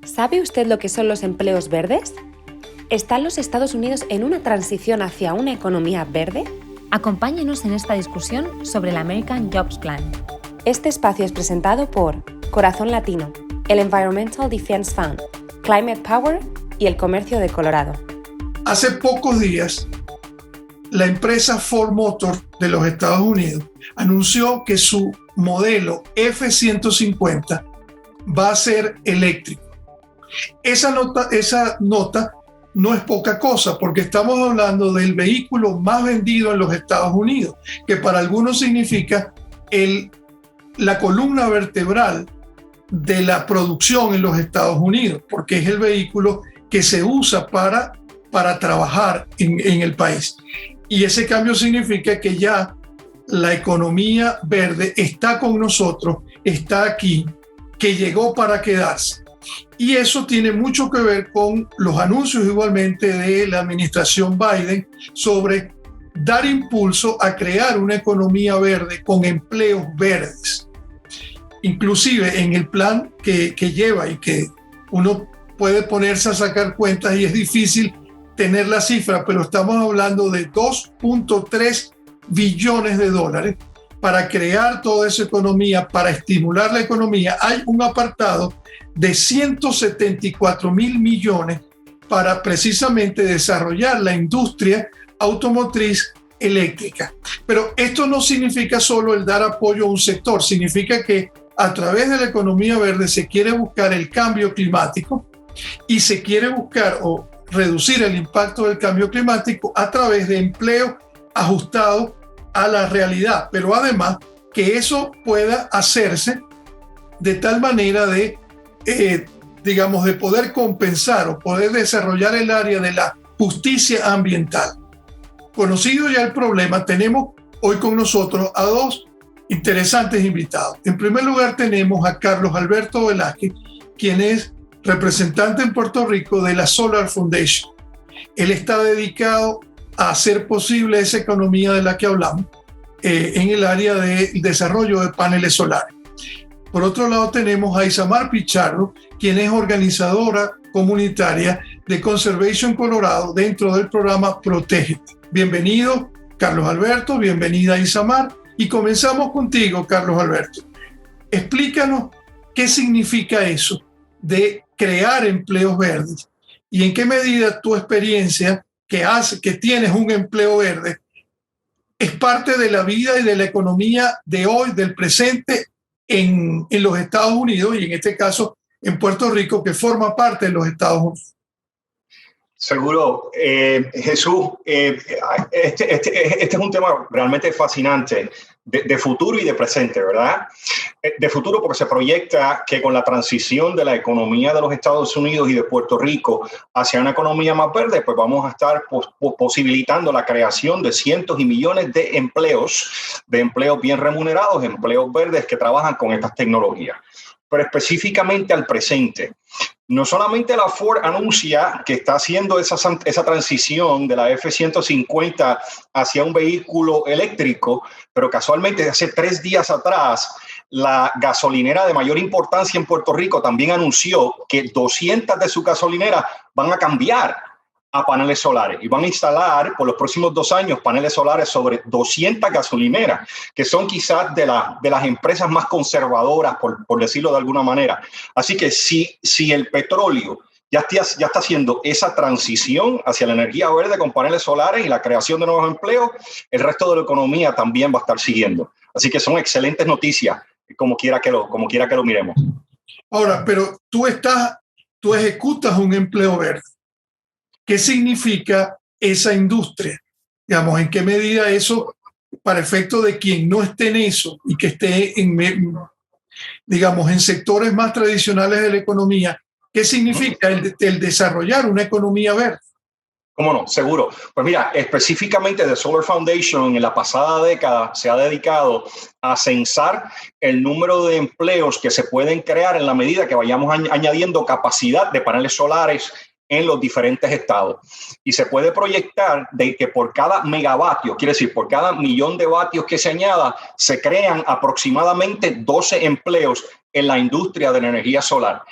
¿Sabe usted lo que son los empleos verdes? ¿Están los Estados Unidos en una transición hacia una economía verde? Acompáñenos en esta discusión sobre el American Jobs Plan. Este espacio es presentado por Corazón Latino, el Environmental Defense Fund, Climate Power y el Comercio de Colorado. Hace pocos días, la empresa Ford Motor de los Estados Unidos anunció que su modelo F-150 va a ser eléctrico. Esa nota no es poca cosa, porque estamos hablando del vehículo más vendido en los Estados Unidos, que para algunos significa la columna vertebral de la producción en los Estados Unidos, porque es el vehículo que se usa para trabajar en el país. Y ese cambio significa que ya la economía verde está con nosotros, está aquí, que llegó para quedarse. Y eso tiene mucho que ver con los anuncios igualmente de la administración Biden sobre dar impulso a crear una economía verde con empleos verdes. Inclusive en el plan que lleva y que uno puede ponerse a sacar cuentas y es difícil tener la cifra, pero estamos hablando de 2.3 billones de dólares para crear toda esa economía, para estimular la economía. Hay un apartado de 174 mil millones para precisamente desarrollar la industria automotriz eléctrica. Pero esto no significa solo el dar apoyo a un sector, significa que a través de la economía verde se quiere buscar el cambio climático y se quiere buscar o reducir el impacto del cambio climático a través de empleo ajustado a la realidad, pero además que eso pueda hacerse de tal manera de poder compensar o poder desarrollar el área de la justicia ambiental. Conocido ya el problema, tenemos hoy con nosotros a dos interesantes invitados. En primer lugar tenemos a Carlos Alberto Velázquez, quien es representante en Puerto Rico de la Solar Foundation. Él está dedicado a hacer posible esa economía de la que hablamos en el área del desarrollo de paneles solares. Por otro lado tenemos a Isamar Pichardo, quien es organizadora comunitaria de Conservation Colorado dentro del programa Protégete. Bienvenido, Carlos Alberto, bienvenida Isamar, y comenzamos contigo, Carlos Alberto. Explícanos qué significa eso de crear empleos verdes y en qué medida tu experiencia que tienes un empleo verde es parte de la vida y de la economía de hoy, del presente en los Estados Unidos y en este caso en Puerto Rico, que forma parte de los Estados Unidos. Seguro, Jesús, este es un tema realmente fascinante de futuro y de presente, ¿verdad? De futuro porque se proyecta que con la transición de la economía de los Estados Unidos y de Puerto Rico hacia una economía más verde, pues vamos a estar posibilitando la creación de cientos y millones de empleos bien remunerados, empleos verdes que trabajan con estas tecnologías. Pero específicamente al presente. No solamente la Ford anuncia que está haciendo esa transición de la F-150 hacia un vehículo eléctrico, pero casualmente hace 3 días atrás, la gasolinera de mayor importancia en Puerto Rico también anunció que 200 de sus gasolineras van a cambiar a paneles solares y van a instalar por los próximos 2 años paneles solares sobre 200 gasolineras, que son quizás de las empresas más conservadoras, por decirlo de alguna manera. Así que si el petróleo ya está haciendo esa transición hacia la energía verde con paneles solares y la creación de nuevos empleos, el resto de la economía también va a estar siguiendo. Así que son excelentes noticias, como quiera que lo miremos. Ahora, pero tú ejecutas un empleo verde. ¿Qué significa esa industria? Digamos, ¿en qué medida eso, para efecto de quien no esté en eso y que esté en sectores más tradicionales de la economía, qué significa el desarrollar una economía verde? ¿Cómo no? Seguro. Pues mira, específicamente The Solar Foundation en la pasada década se ha dedicado a censar el número de empleos que se pueden crear en la medida que vayamos añadiendo capacidad de paneles solares en los diferentes estados. Y se puede proyectar de que por cada megavatio, quiere decir, por cada millón de vatios que se añada, se crean aproximadamente 12 empleos en la industria de la energía solar.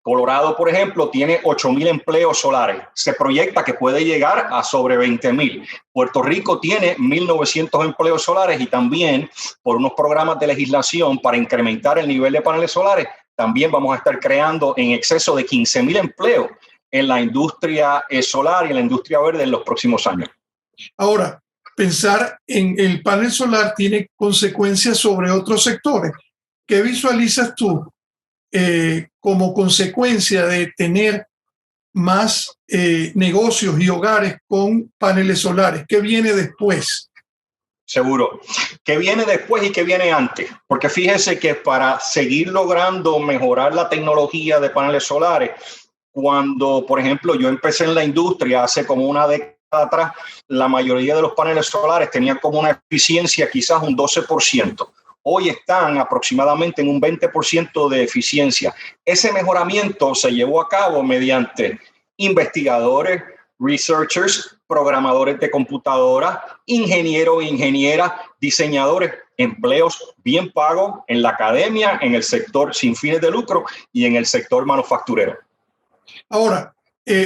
Colorado, por ejemplo, tiene 8,000 empleos solares. Se proyecta que puede llegar a sobre 20,000. Puerto Rico tiene 1,900 empleos solares y también por unos programas de legislación para incrementar el nivel de paneles solares, también vamos a estar creando en exceso de 15,000 empleos en la industria solar y en la industria verde en los próximos años. Ahora, pensar en el panel solar tiene consecuencias sobre otros sectores. ¿Qué visualizas tú como consecuencia de tener más negocios y hogares con paneles solares? ¿Qué viene después? Seguro. ¿Qué viene después y qué viene antes? Porque fíjese que para seguir logrando mejorar la tecnología de paneles solares, cuando, por ejemplo, yo empecé en la industria hace como una década atrás, la mayoría de los paneles solares tenían como una eficiencia quizás un 12%. Hoy están aproximadamente en un 20% de eficiencia. Ese mejoramiento se llevó a cabo mediante investigadores, researchers, programadores de computadoras, ingenieros e ingenieras, diseñadores, empleos bien pagos en la academia, en el sector sin fines de lucro y en el sector manufacturero. Ahora,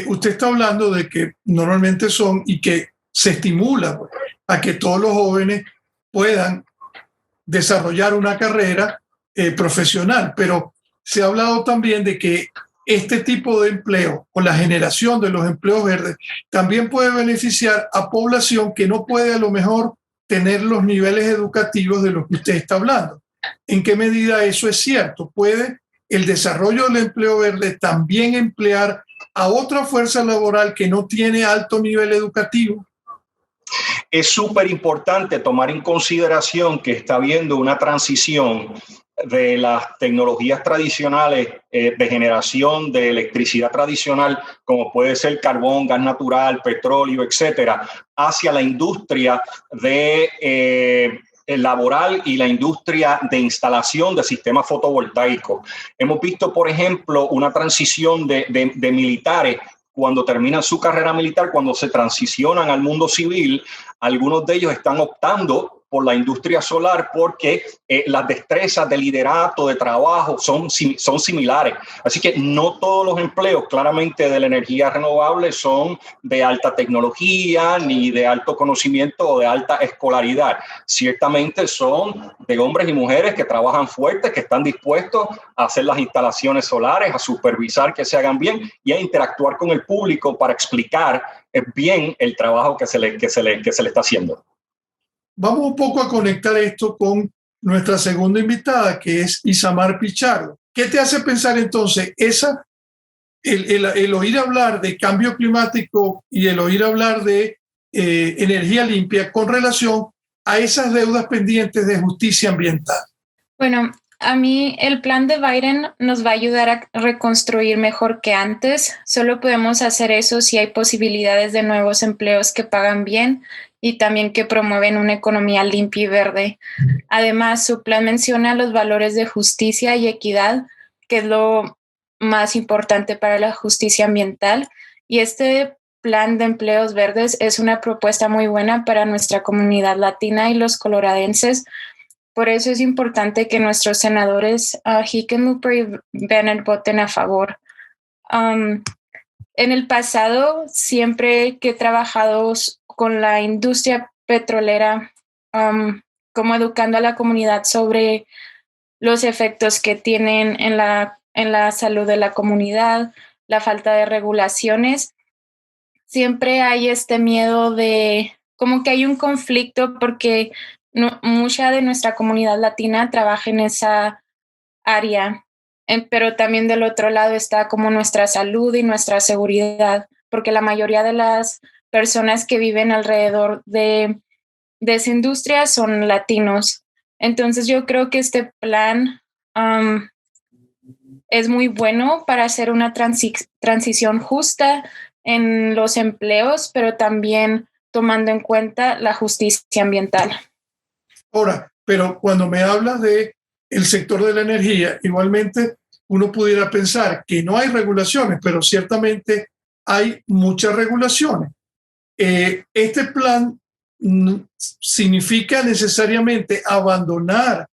usted está hablando de que normalmente son y que se estimula a que todos los jóvenes puedan desarrollar una carrera profesional, pero se ha hablado también de que este tipo de empleo o la generación de los empleos verdes también puede beneficiar a población que no puede a lo mejor tener los niveles educativos de los que usted está hablando. ¿En qué medida eso es cierto? ¿Puede el desarrollo del empleo verde también emplear a otra fuerza laboral que no tiene alto nivel educativo? Es súper importante tomar en consideración que está habiendo una transición de las tecnologías tradicionales de generación de electricidad tradicional, como puede ser carbón, gas natural, petróleo, etcétera, hacia la industria de laboral y la industria de instalación de sistemas fotovoltaicos. Hemos visto, por ejemplo, una transición de militares cuando terminan su carrera militar, cuando se transicionan al mundo civil. Algunos de ellos están optando por la industria solar porque las destrezas de liderato, de trabajo son similares. Así que no todos los empleos claramente de la energía renovable son de alta tecnología, ni de alto conocimiento o de alta escolaridad. Ciertamente son de hombres y mujeres que trabajan fuerte, que están dispuestos a hacer las instalaciones solares, a supervisar que se hagan bien y a interactuar con el público para explicar bien el trabajo que se le está haciendo. Vamos un poco a conectar esto con nuestra segunda invitada, que es Isamar Pichardo. ¿Qué te hace pensar entonces el oír hablar de cambio climático y el oír hablar de energía limpia con relación a esas deudas pendientes de justicia ambiental? Bueno, a mí el plan de Biden nos va a ayudar a reconstruir mejor que antes. Solo podemos hacer eso si hay posibilidades de nuevos empleos que pagan bien y también que promueven una economía limpia y verde. Además, su plan menciona los valores de justicia y equidad, que es lo más importante para la justicia ambiental. Y este plan de empleos verdes es una propuesta muy buena para nuestra comunidad latina y los coloradenses. Por eso es importante que nuestros senadores Hickenlooper y Bennett voten a favor. En el pasado, siempre que he trabajado con la industria petrolera, como educando a la comunidad sobre los efectos que tienen en la salud de la comunidad, la falta de regulaciones, siempre hay este miedo de como que hay un conflicto porque mucha de nuestra comunidad latina trabaja en esa área, pero también del otro lado está como nuestra salud y nuestra seguridad, porque la mayoría de las personas que viven alrededor de esa industria son latinos. Entonces yo creo que este plan es muy bueno para hacer una transición justa en los empleos, pero también tomando en cuenta la justicia ambiental. Ahora, pero cuando me hablas de el sector de la energía, igualmente uno pudiera pensar que no hay regulaciones, pero ciertamente hay muchas regulaciones. Este plan significa necesariamente abandonar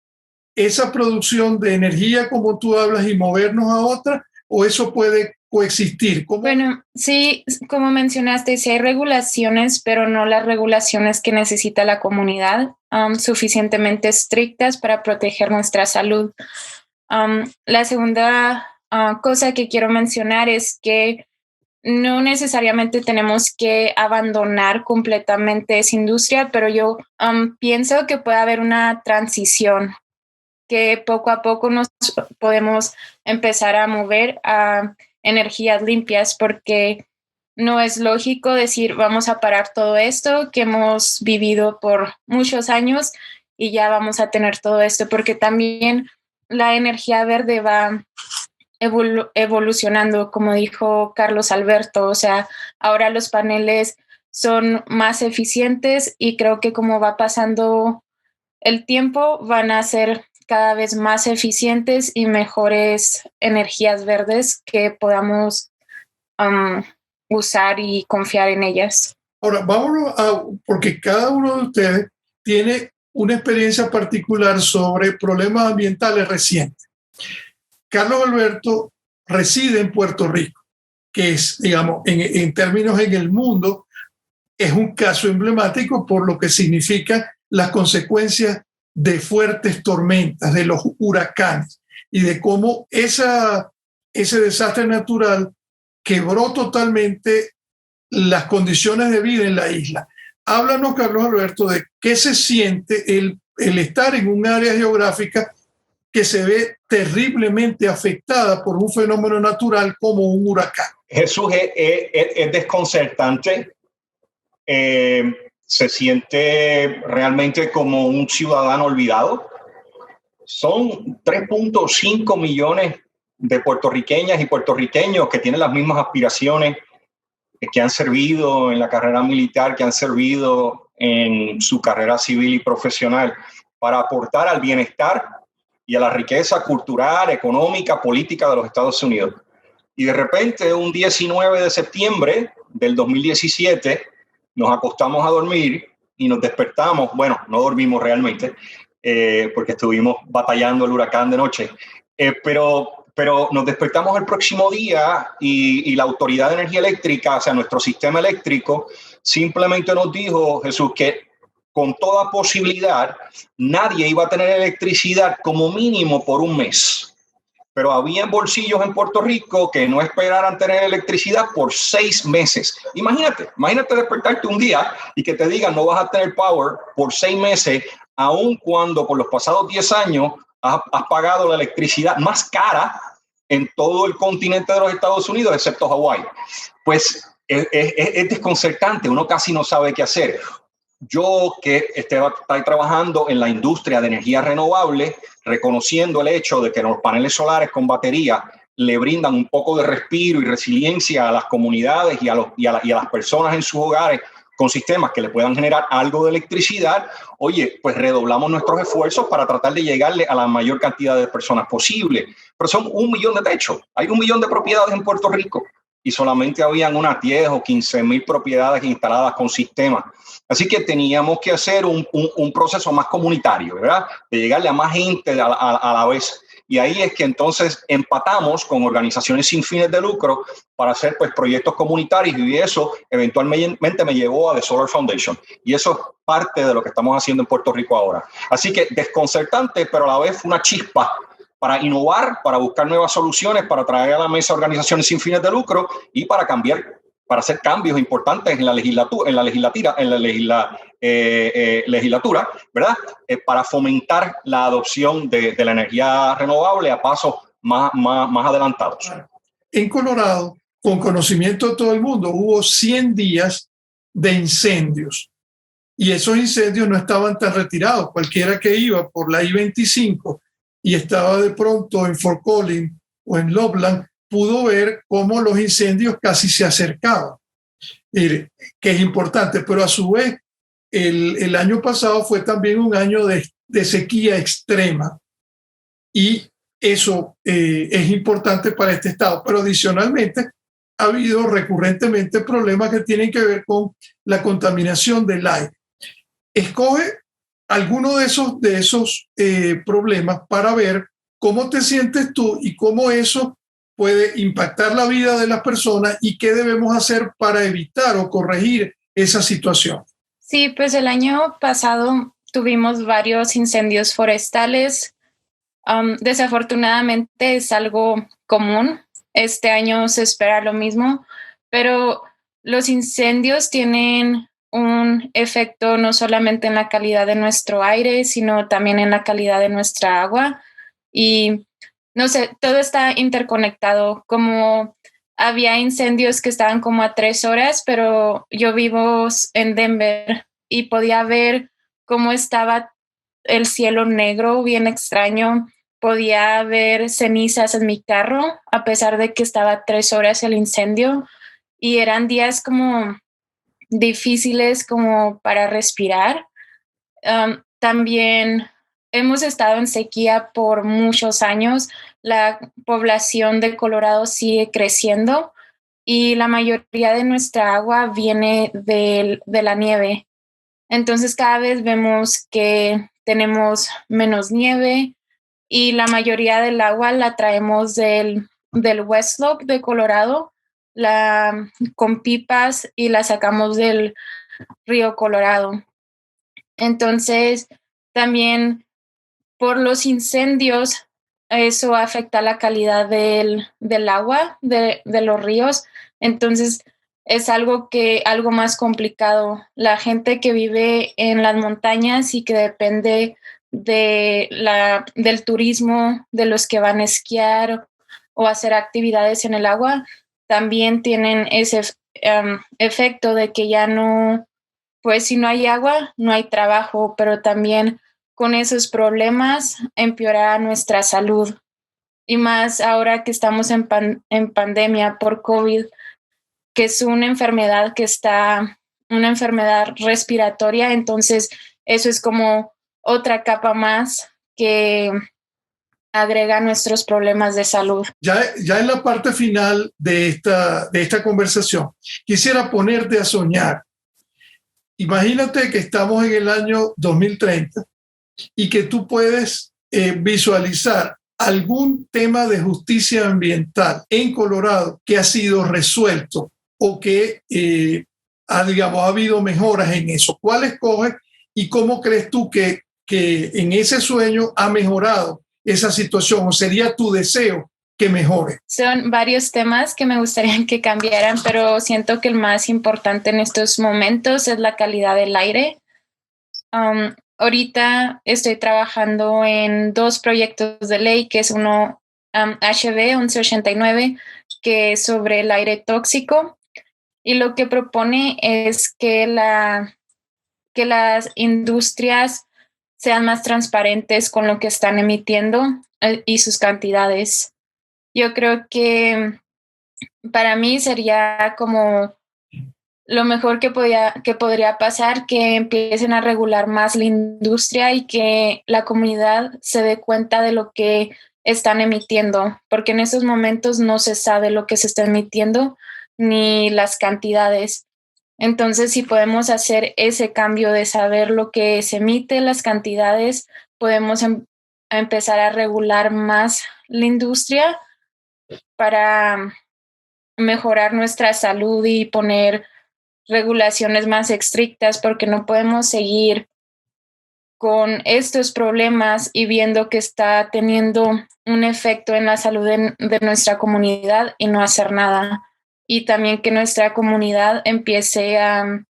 esa producción de energía como tú hablas y movernos a otra, o eso puede coexistir? ¿Cómo? Bueno, sí, como mencionaste, sí hay regulaciones, pero no las regulaciones que necesita la comunidad, suficientemente estrictas para proteger nuestra salud. La segunda cosa que quiero mencionar es que no necesariamente tenemos que abandonar completamente esa industria, pero yo pienso que puede haber una transición, que poco a poco nos podemos empezar a mover a energías limpias, porque no es lógico decir vamos a parar todo esto que hemos vivido por muchos años y ya vamos a tener todo esto, porque también la energía verde va evolucionando, como dijo Carlos Alberto. O sea, ahora los paneles son más eficientes y creo que como va pasando el tiempo van a ser cada vez más eficientes y mejores energías verdes que podamos usar y confiar en ellas. Ahora, vámonos porque cada uno de ustedes tiene una experiencia particular sobre problemas ambientales recientes. Carlos Alberto reside en Puerto Rico, que es, digamos, en términos en el mundo, es un caso emblemático por lo que significa las consecuencias de fuertes tormentas, de los huracanes y de cómo ese desastre natural quebró totalmente las condiciones de vida en la isla. Háblanos, Carlos Alberto, de qué se siente el estar en un área geográfica que se ve terriblemente afectada por un fenómeno natural como un huracán. Jesús, es desconcertante. Se siente realmente como un ciudadano olvidado. Son 3.5 millones de puertorriqueñas y puertorriqueños que tienen las mismas aspiraciones, que han servido en la carrera militar, que han servido en su carrera civil y profesional para aportar al bienestar y a la riqueza cultural, económica, política de los Estados Unidos. Y de repente, un 19 de septiembre del 2017, nos acostamos a dormir y nos despertamos. Bueno, no dormimos realmente, porque estuvimos batallando el huracán de noche, pero nos despertamos el próximo día y la Autoridad de Energía Eléctrica, o sea, nuestro sistema eléctrico, simplemente nos dijo, Jesús, que con toda posibilidad nadie iba a tener electricidad como mínimo por un mes. Pero había bolsillos en Puerto Rico que no esperaran tener electricidad por 6 meses. Imagínate despertarte un día y que te digan no vas a tener power por 6 meses, aun cuando por los pasados 10 años has pagado la electricidad más cara en todo el continente de los Estados Unidos, excepto Hawái. Pues es desconcertante, uno casi no sabe qué hacer. Yo que estoy trabajando en la industria de energía renovable, reconociendo el hecho de que los paneles solares con batería le brindan un poco de respiro y resiliencia a las comunidades y a las personas en sus hogares con sistemas que le puedan generar algo de electricidad, oye, pues redoblamos nuestros esfuerzos para tratar de llegarle a la mayor cantidad de personas posible. Pero son 1 millón de techos, hay 1 millón de propiedades en Puerto Rico y solamente habían unas 10 o 15,000 propiedades instaladas con sistemas. Así que teníamos que hacer un proceso más comunitario, ¿verdad? De llegarle a más gente a la vez. Y ahí es que entonces empatamos con organizaciones sin fines de lucro para hacer pues proyectos comunitarios, y eso eventualmente me llevó a The Solar Foundation. Y eso es parte de lo que estamos haciendo en Puerto Rico ahora. Así que desconcertante, pero a la vez fue una chispa para innovar, para buscar nuevas soluciones, para traer a la mesa organizaciones sin fines de lucro y para hacer cambios importantes en la legislatura, ¿verdad? Para fomentar la adopción de la energía renovable a pasos más adelantados. En Colorado, con conocimiento de todo el mundo, hubo 100 días de incendios y esos incendios no estaban tan retirados. Cualquiera que iba por la I-25 y estaba de pronto en Fort Collins o en Loveland, pudo ver cómo los incendios casi se acercaban, que es importante, pero a su vez el año pasado fue también un año de sequía extrema y eso es importante para este estado, pero adicionalmente ha habido recurrentemente problemas que tienen que ver con la contaminación del aire. Escoge alguno de esos problemas para ver cómo te sientes tú y cómo eso puede impactar la vida de las personas y qué debemos hacer para evitar o corregir esa situación. Sí, pues el año pasado tuvimos varios incendios forestales. Desafortunadamente es algo común. Este año se espera lo mismo, pero los incendios tienen un efecto no solamente en la calidad de nuestro aire, sino también en la calidad de nuestra agua. Y no sé, todo está interconectado. Como había incendios que estaban como a 3 horas, pero yo vivo en Denver y podía ver cómo estaba el cielo negro, bien extraño. Podía ver cenizas en mi carro, a pesar de que estaba a 3 horas el incendio. Y eran días como difíciles como para respirar. También hemos estado en sequía por muchos años. La población de Colorado sigue creciendo y la mayoría de nuestra agua viene de la nieve. Entonces cada vez vemos que tenemos menos nieve y la mayoría del agua la traemos del West Slope de Colorado, con pipas, y la sacamos del río Colorado. Entonces, también por los incendios, eso afecta la calidad del agua de los ríos. Entonces, es algo más complicado. La gente que vive en las montañas y que depende del turismo, de los que van a esquiar o hacer actividades en el agua, también tienen ese efecto de que ya no, pues si no hay agua, no hay trabajo, pero también con esos problemas empeora nuestra salud. Y más ahora que estamos en pandemia por COVID, que es una enfermedad una enfermedad respiratoria. Entonces eso es como otra capa más que agrega nuestros problemas de salud. Ya en la parte final de esta conversación, quisiera ponerte a soñar. Imagínate que estamos en el año 2030 y que tú puedes visualizar algún tema de justicia ambiental en Colorado que ha sido resuelto o que ha habido mejoras en eso. ¿Cuál escoges y cómo crees tú que en ese sueño ha mejorado esa situación, o sería tu deseo que mejore? Son varios temas que me gustaría que cambiaran, pero siento que el más importante en estos momentos es la calidad del aire. Ahorita estoy trabajando en 2 proyectos de ley, que es uno HB 1189, que es sobre el aire tóxico, y lo que propone es que las industrias sean más transparentes con lo que están emitiendo y sus cantidades. Yo creo que para mí sería como lo mejor que podría pasar, que empiecen a regular más la industria y que la comunidad se dé cuenta de lo que están emitiendo, porque en estos momentos no se sabe lo que se está emitiendo ni las cantidades. Entonces, si podemos hacer ese cambio de saber lo que se emite, las cantidades, podemos empezar a regular más la industria para mejorar nuestra salud y poner regulaciones más estrictas, porque no podemos seguir con estos problemas y viendo que está teniendo un efecto en la salud de nuestra comunidad y no hacer nada. Y también que nuestra comunidad empiece a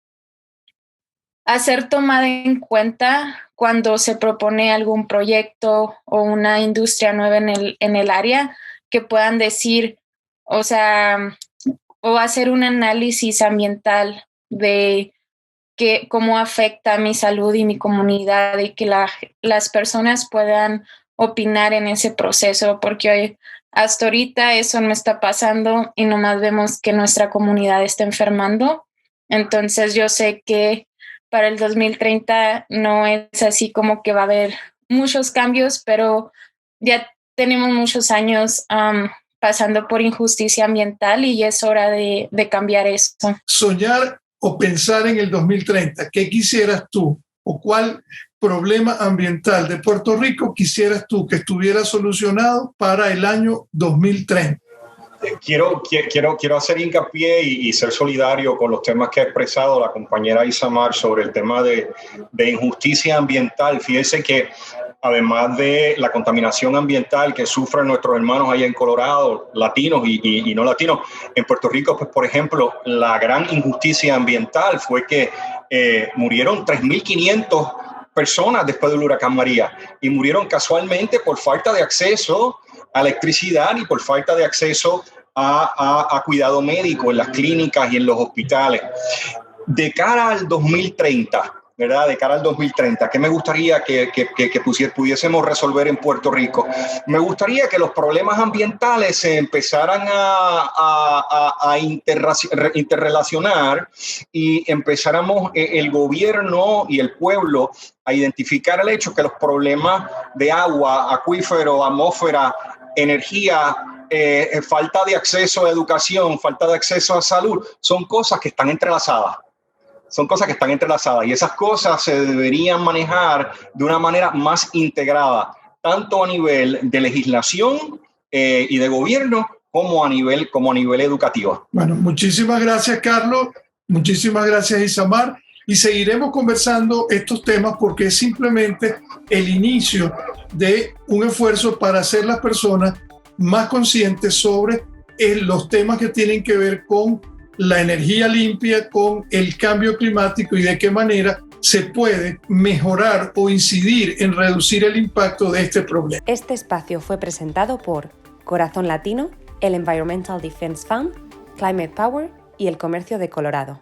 ser tomada en cuenta cuando se propone algún proyecto o una industria nueva en el área, que puedan decir, o hacer un análisis ambiental de cómo afecta a mi salud y mi comunidad, y que las personas puedan opinar en ese proceso, porque hoy, hasta ahorita, eso no está pasando y nomás vemos que nuestra comunidad está enfermando. Entonces yo sé que para el 2030 no es así como que va a haber muchos cambios, pero ya tenemos muchos años pasando por injusticia ambiental y es hora de cambiar eso. Soñar o pensar en el 2030, ¿qué quisieras tú? ¿O cuál problema ambiental de Puerto Rico quisieras tú que estuviera solucionado para el año 2030? quiero hacer hincapié y ser solidario con los temas que ha expresado la compañera Isamar sobre el tema de injusticia ambiental. Fíjense que además de la contaminación ambiental que sufren nuestros hermanos allá en Colorado, latinos y no latinos, en Puerto Rico, pues, por ejemplo, la gran injusticia ambiental fue que murieron 3.500 personas después del huracán María y murieron casualmente por falta de acceso a electricidad y por falta de acceso a cuidado médico en las clínicas y en los hospitales. De cara al 2030, ¿verdad? De cara al 2030, ¿qué me gustaría que pudiésemos resolver en Puerto Rico? Me gustaría que los problemas ambientales se empezaran a interrelacionar y empezáramos el gobierno y el pueblo a identificar el hecho que los problemas de agua, acuífero, atmósfera, energía, falta de acceso a educación, falta de acceso a salud, son cosas que están entrelazadas. Y esas cosas se deberían manejar de una manera más integrada, tanto a nivel de legislación y de gobierno como a nivel educativo. Bueno, muchísimas gracias, Carlos. Muchísimas gracias, Isamar. Y seguiremos conversando estos temas porque es simplemente el inicio de un esfuerzo para hacer las personas más conscientes sobre los temas que tienen que ver con la energía limpia, con el cambio climático y de qué manera se puede mejorar o incidir en reducir el impacto de este problema. Este espacio fue presentado por Corazón Latino, el Environmental Defense Fund, Climate Power y el Comercio de Colorado.